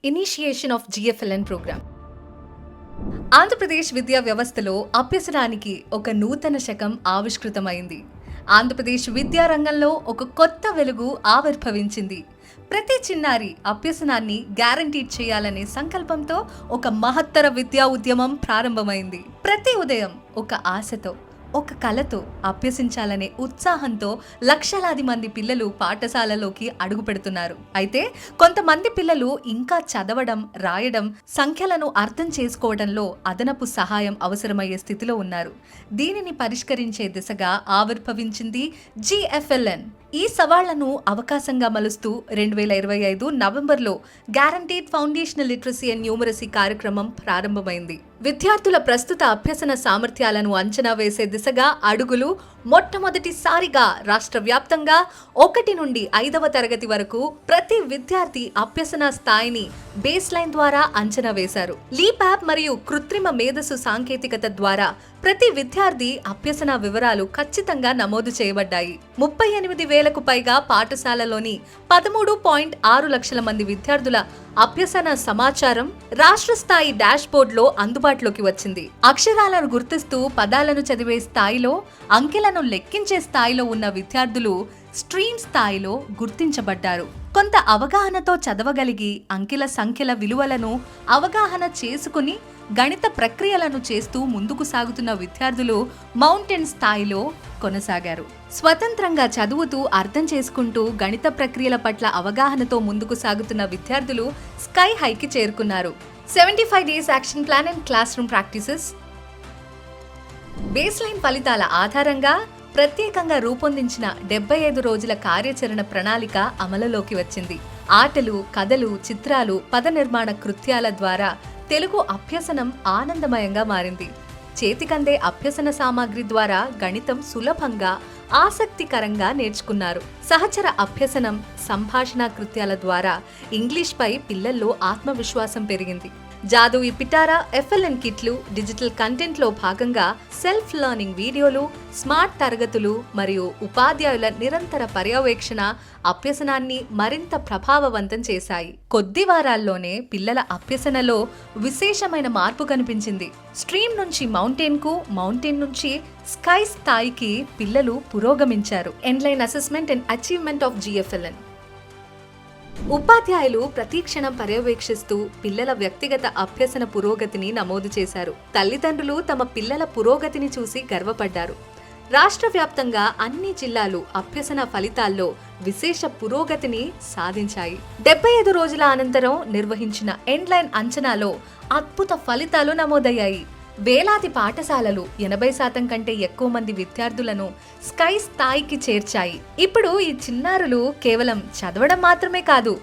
Initiation of GFLN programme. Andhra Pradesh విద్యా వ్యవస్థలో అభ్యసనానికి ఒక నూతన శకం ఆవిష్కృతమైంది. ఆంధ్రప్రదేశ్ విద్యా రంగంలో ఒక కొత్త వెలుగు ఆవిర్భవించింది. ప్రతి చిన్నారి అభ్యసనాన్ని గ్యారంటీ చేయాలనే సంకల్పంతో ఒక మహత్తర విద్యా ఉద్యమం ప్రారంభమైంది. ప్రతి ఉదయం ఒక ఆశతో, ఒక కలతో అభ్యసించాలనే ఉత్సాహంతో లక్షలాది మంది పిల్లలు పాఠశాలలోకి అడుగు పెడుతున్నారు. అయితే కొంతమంది పిల్లలు ఇంకా చదవడం, రాయడం, సంఖ్యలను అర్థం చేసుకోవడంలో అదనపు సహాయం అవసరమయ్యే స్థితిలో ఉన్నారు. దీనిని పరిష్కరించే దిశగా ఆవిర్భవించింది GFLN. ఈ సవాళ్లను అవకాశంగా మలుస్తూ 2025 నవంబర్లో guaranteed foundational literacy and numeracy కార్యక్రమం ప్రారంభమైంది. విద్యార్థుల ప్రస్తుత అభ్యసన సామర్థ్యాలను అంచనా వేసే దిశగా అడుగులు మొట్టమొదటిసారిగా రాష్ట్ర వ్యాప్తంగా 1 నుండి 5వ తరగతి వరకు ప్రతి విద్యార్థి అభ్యసన స్థాయిని బేస్ లైన్ ద్వారా అంచనా వేశారు. లీప్ యాప్ మరియు కృత్రిమ మేధస్సు సాంకేతికత ద్వారా ప్రతి విద్యార్థి అభ్యసన వివరాలు ఖచ్చితంగా నమోదు చేయబడ్డాయి. 38,000కు పైగా పాఠశాలలోని 13.6 లక్షల మంది విద్యార్థుల అభ్యసన సమాచారం రాష్ట్ర స్థాయి డాష్ బోర్డులో అందుబాటులోకి వచ్చింది. అక్షరాలను గుర్తిస్తూ పదాలను చదివే స్థాయిలో, అంకెలను లెక్కించే స్థాయిలో ఉన్న విద్యార్థులు స్ట్రీమ్ స్థాయిలో గుర్తించబడ్డారు. కొంత అవగాహనతో చదవగలిగి అంకెల సంఖ్యల విలువలను అవగాహన చేసుకుని గణిత ప్రక్రియలను చేస్తూ ముందుకు సాగుతున్న విద్యార్థులు మౌంటైన్ స్థాయిలో కొనసాగారు. స్వతంత్రంగా చదువుతూ అర్థం చేసుకుంటూ గణిత ప్రక్రియల పట్ల అవగాహనతో ముందుకు సాగుతున్న విద్యార్థులు స్కై హైకి చేరుకున్నారు. 75 days action plan and class room practices. Base line ఫలితాల ఆధారంగా ప్రత్యేకంగా రూపొందించిన 75 రోజుల కార్యాచరణ ప్రణాళిక అమలులోకి వచ్చింది. ఆటలు, కథలు, చిత్రాలు, పద నిర్మాణ కృత్యాల ద్వారా తెలుగు అభ్యసనం ఆనందమయంగా మారింది. చేతికందే అభ్యసన సామాగ్రి ద్వారా గణితం సులభంగా, ఆసక్తికరంగా నేర్చుకున్నారు. సహచర అభ్యసనం, సంభాషణ కృత్యాల ద్వారా ఇంగ్లీష్పై పిల్లల్లో ఆత్మవిశ్వాసం పెరిగింది. జాదు ఈ పిటారా FLN కిట్లు, డిజిటల్ కంటెంట్లో భాగంగా సెల్ఫ్ లెర్నింగ్ వీడియోలు, స్మార్ట్ తరగతులు మరియు ఉపాధ్యాయుల నిరంతర పర్యవేక్షణ అభ్యసనాన్ని మరింత ప్రభావవంతం చేశాయి. కొద్ది వారాల్లోనే పిల్లల అభ్యసనలో విశేషమైన మార్పు కనిపించింది. స్ట్రీమ్ నుంచి మౌంటైన్కు, మౌంటైన్ నుంచి స్కై స్థాయికి పిల్లలు పురోగమించారు. Endline assessment and achievement of GFLN. ఉపాధ్యాయులు ప్రతిక్షణం పర్యవేక్షిస్తూ పిల్లల వ్యక్తిగత అభ్యసన పురోగతిని నమోదు చేశారు. తల్లిదండ్రులు తమ పిల్లల పురోగతిని చూసి గర్వపడ్డారు. రాష్ట్ర వ్యాప్తంగా అన్ని జిల్లాలు అభ్యసన ఫలితాల్లో విశేష పురోగతిని సాధించాయి. 75 రోజుల అనంతరం నిర్వహించిన ఎండ్లైన్ అంచనాలో అద్భుత ఫలితాలు నమోదయ్యాయి. వేలాది పాఠశాలలు 80% కంటే ఎక్కువ మంది విద్యార్థులను స్కై స్థాయికి చేర్చాయి. ఇప్పుడు ఈ చిన్నారులు కేవలం చదవడం మాత్రమే కాదు,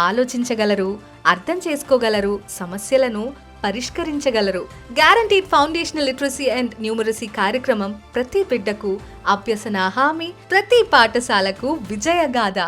ఆలోచించగలరు, అర్థం చేసుకోగలరు, సమస్యలను పరిష్కరించగలరు. Guaranteed foundational literacy and numeracy కార్యక్రమం ప్రతి బిడ్డకు అభ్యసన హామీ, ప్రతి పాఠశాలకు విజయగాథ.